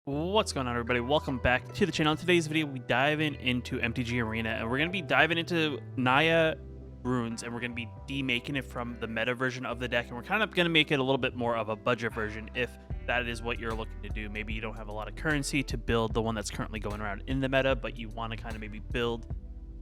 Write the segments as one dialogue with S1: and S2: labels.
S1: What's going on, everybody? Welcome back to the channel. In today's video, we dive into MTG Arena, and we're going to be diving into Naya runes, and we're going to be demaking it from the meta version of the deck, and we're kind of going to make it a little bit more of a budget version if that is what you're looking to do. Maybe you don't have a lot of currency to build the one that's currently going around in the meta, but you want to kind of maybe build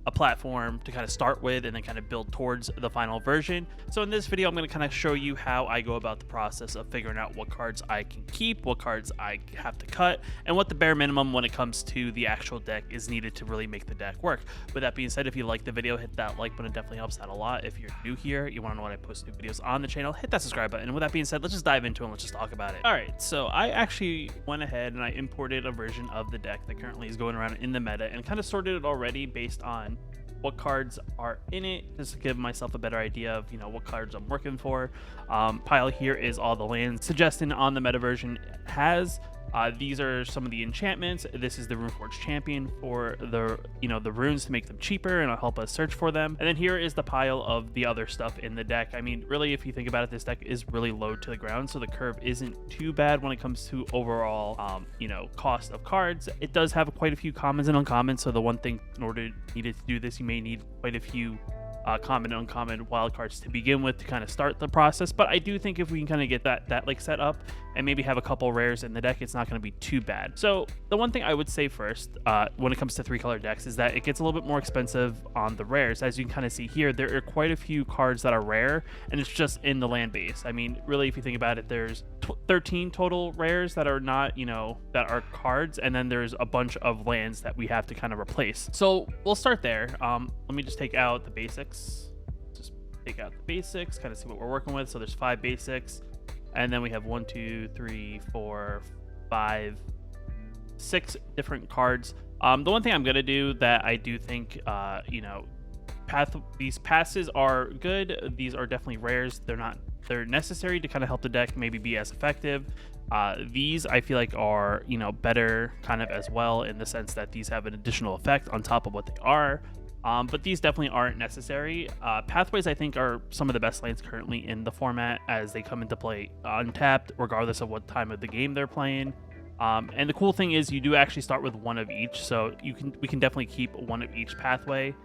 S1: a platform to kind of start with and then kind of build towards the final version. So in this video, I'm going to kind of show you how I go about the process of figuring out what cards I can keep, what cards I have to cut, and what the bare minimum when it comes to the actual deck is needed to really make the deck work. With that being said, if you like the video, hit that like button. It definitely helps out a lot. If you're new here, you want to know when I post new videos on the channel, hit that subscribe button. And with that being said, let's just dive into it and let's just talk about it. All right, so I actually went ahead and I imported a version of the deck that currently is going around in the meta and kind of sorted it already based on what cards are in it, just to give myself a better idea of what cards I'm working for. Pile here is all the lands suggested on the meta version has. These are some of the enchantments. This is the Runeforge champion for the the runes to make them cheaper, and it'll help us search for them. And then here is the pile of the other stuff in the deck. I mean, really, if you think about it, this deck is really low to the ground, so the curve isn't too bad when it comes to overall cost of cards. It does have quite a few commons and uncommons, so the one thing in order to do this, you may need quite a few common and uncommon wildcards to begin with to kind of start the process. But I do think if we can kind of get that like set up and maybe have a couple rares in the deck, it's not going to be too bad. So the one thing I would say first when it comes to 3-color decks is that it gets a little bit more expensive on the rares. As you can kind of see here, there are quite a few cards that are rare, and it's just in the land base. I mean, really, if you think about it, there's 13 total rares that are not that are cards, and then there's a bunch of lands that we have to kind of replace. So we'll start there. Let me just take out the basics. Just take out the basics, kind of see what we're working with. So there's 5 basics, and then we have 1, 2, 3, 4, 5, 6 different cards. The one thing I'm gonna do that I do think these passes are good. These are definitely rares. They're necessary to kind of help the deck maybe be as effective. These I feel like are better kind of as well, in the sense that these have an additional effect on top of what they are. But these definitely aren't necessary. Pathways, I think, are some of the best lands currently in the format, as they come into play untapped regardless of what time of the game they're playing. And the cool thing is you do actually start with one of each, so we can definitely keep one of each pathway.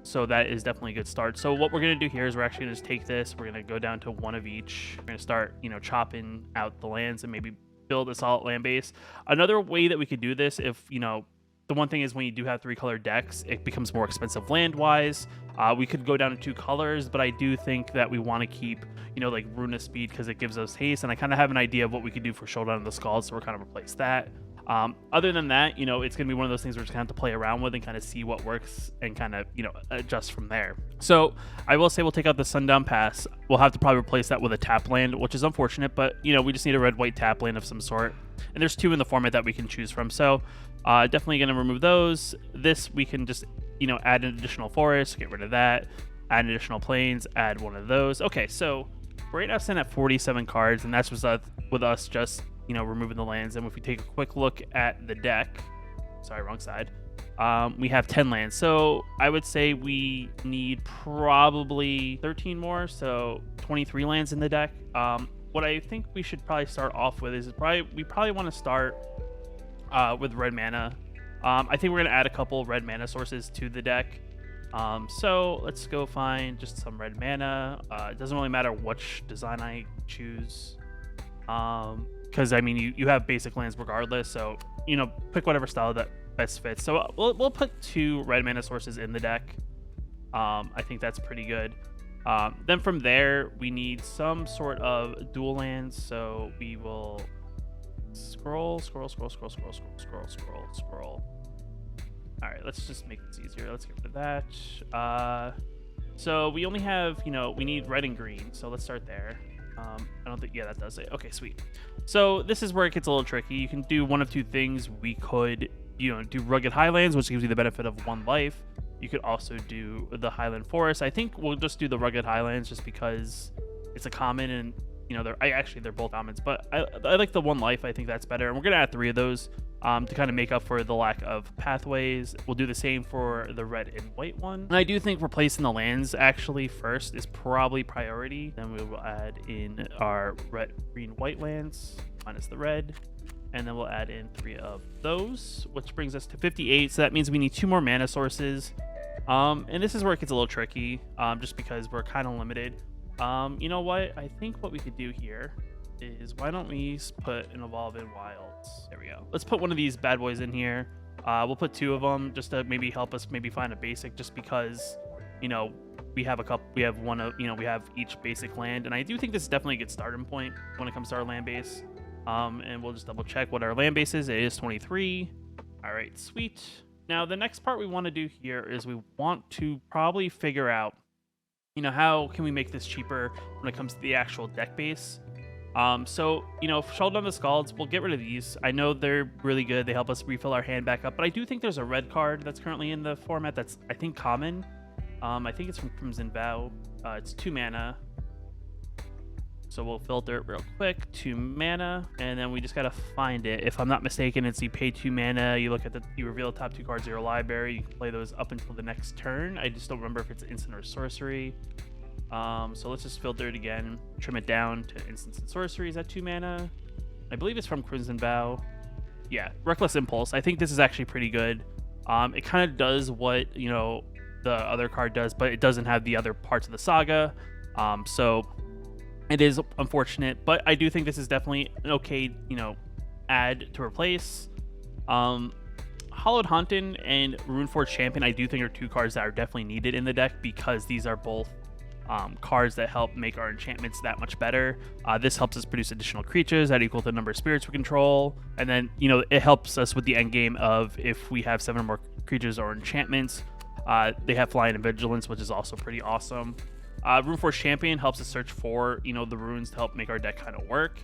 S1: So that is definitely a good start. So what we're going to do here is we're actually going to just take this, we're going to go down to one of each. We're going to start chopping out the lands and maybe build a solid land base. Another way that we could do this, if the one thing is, when you do have 3-color decks, it becomes more expensive land-wise. We could go down to 2 colors, but I do think that we want to keep, like Runa Speed, because it gives us haste, and I kind of have an idea of what we could do for Showdown of the Skulls, so we're kind of replace that. Other than that, it's going to be one of those things we're just going to have to play around with and kind of see what works and kind of, adjust from there. So I will say we'll take out the Sundown Pass. We'll have to probably replace that with a tap land, which is unfortunate, but, we just need a red-white tap land of some sort. And there's 2 in the format that we can choose from. So definitely going to remove those. This we can just, add an additional forest, get rid of that, add additional plains, add one of those. Okay, so we're right now sitting at 47 cards, and that's with us just, removing the lands. And if we take a quick look at the deck, sorry, wrong side, we have 10 lands. So I would say we need probably 13 more, so 23 lands in the deck. What I think we should probably start off with is we probably want to start with red mana. I think we're going to add a couple red mana sources to the deck. So let's go find just some red mana. It doesn't really matter which design I choose, because I mean you have basic lands regardless, so pick whatever style that best fits. So we'll put 2 red mana sources in the deck. I think that's pretty good. Then from there we need some sort of dual lands, so we will scroll. All right, let's just make this easier. Let's get rid of that. So we only have, we need red and green, so let's start there. I don't think, yeah, that does it. Okay, sweet. So this is where it gets a little tricky. You can do one of 2 things. We could, do Rugged Highlands, which gives you the benefit of 1 life. You could also do the Highland Forest. I think we'll just do the Rugged Highlands just because it's a common, and they're both commons, but I like the 1 life. I think that's better, and we're gonna add 3 of those to kind of make up for the lack of pathways. We'll do the same for the red and white one, and I do think replacing the lands actually first is probably priority. Then we will add in our red, green, white lands minus the red. and then we'll add in 3 of those, which brings us to 58. So that means we need 2 more mana sources. And this is where it gets a little tricky, just because we're kind of limited. You know what? I think what we could do here is, why don't we put an Evolve in Wilds? There we go. Let's put one of these bad boys in here. We'll put 2 of them just to maybe help us maybe find a basic, just because, you know, we have a couple, we have one of, you know, we have each basic land, and I do think this is definitely a good starting point when it comes to our land base. And we'll just double check what our land base is. It is 23. All right, sweet. Now the next part we want to do here is we want to probably figure out, you know, how can we make this cheaper when it comes to the actual deck base. So, you know, Sheldon the Scalds, we'll get rid of these. I know they're really good. They help us refill our hand back up, but I do think there's a red card that's currently in the format that's, I think, common. I think it's from Crimson Vow. It's 2 mana. So we'll filter it real quick. 2 mana, and then we just gotta find it. If I'm not mistaken, it's you pay 2 mana, you look at you reveal the top 2 cards of your library, you can play those up until the next turn. I just don't remember if it's instant or sorcery. So let's just filter it again, trim it down to instants and sorceries at 2 mana. I believe it's from Crimson Vow. Yeah, Reckless Impulse. I think this is actually pretty good. It kind of does what, you know, the other card does, but it doesn't have the other parts of the saga. So it is unfortunate, but I do think this is definitely an okay, you know, add to replace. Hallowed Haunting and Runeforge Champion, I do think are 2 cards that are definitely needed in the deck, because these are both cards that help make our enchantments that much better. This helps us produce additional creatures that equal the number of spirits we control, and then, you know, it helps us with the end game of if we have 7 or more creatures or enchantments. They have Flying and Vigilance, which is also pretty awesome. Runeforge Champion helps us search for, you know, the runes to help make our deck kind of work.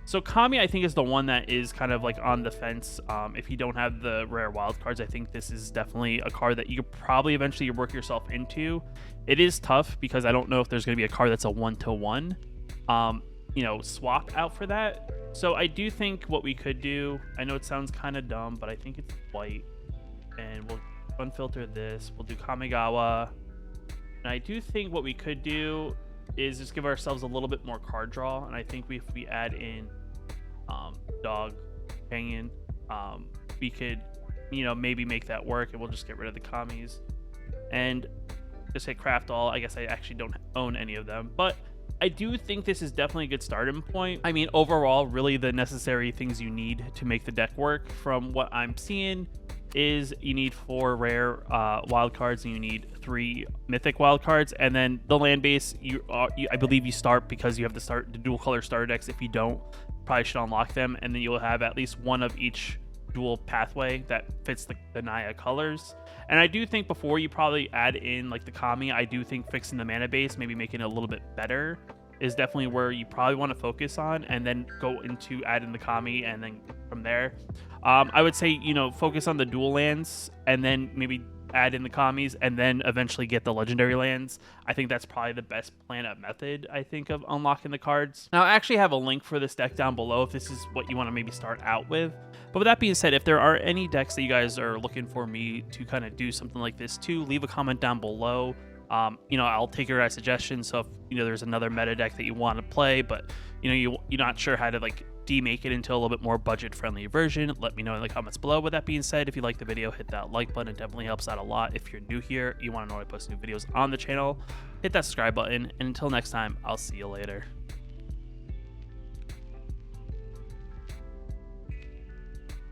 S1: So Kami, I think, is the one that is kind of like on the fence. If you don't have the rare wild cards, I think this is definitely a card that you could probably eventually work yourself into. It is tough because I don't know if there's going to be a card that's a 1-to-1, you know, swap out for that. So I do think what we could do, I know it sounds kind of dumb, but I think it's white, and we'll unfilter this. We'll do Kamigawa. And I do think what we could do is just give ourselves a little bit more card draw. And I think if we add in Dog Companion, we could, you know, maybe make that work, and we'll just get rid of the commies and just hit craft all. I guess I actually don't own any of them, but I do think this is definitely a good starting point. I mean, overall, really the necessary things you need to make the deck work from what I'm seeing is you need 4 rare wild cards, and you need 3 mythic wild cards, and then the land base, I believe you start, because you have to start the dual color starter decks. If you don't, probably should unlock them, and then you'll have at least one of each dual pathway that fits the Naya colors. And I do think before you probably add in like the Kami, I do think fixing the mana base, maybe making it a little bit better, is definitely where you probably want to focus on, and then go into adding the Kami, and then from there I would say, you know, focus on the dual lands, and then maybe add in the commies, and then eventually get the legendary lands. I think that's probably the best plan up method, I think, of unlocking the cards. Now I actually have a link for this deck down below if this is what you want to maybe start out with. But with that being said, if there are any decks that you guys are looking for me to kind of do something like this too, leave a comment down below. You know, I'll take your guys' suggestions. So if, you know, there's another meta deck that you want to play, but, you know, you're not sure how to like demake it into a little bit more budget friendly version, let me know in the comments below. With that being said, if you like the video, hit that like button. It definitely helps out a lot. If you're new here, you want to know when I post new videos on the channel, hit that subscribe button. And until next time, I'll see you later.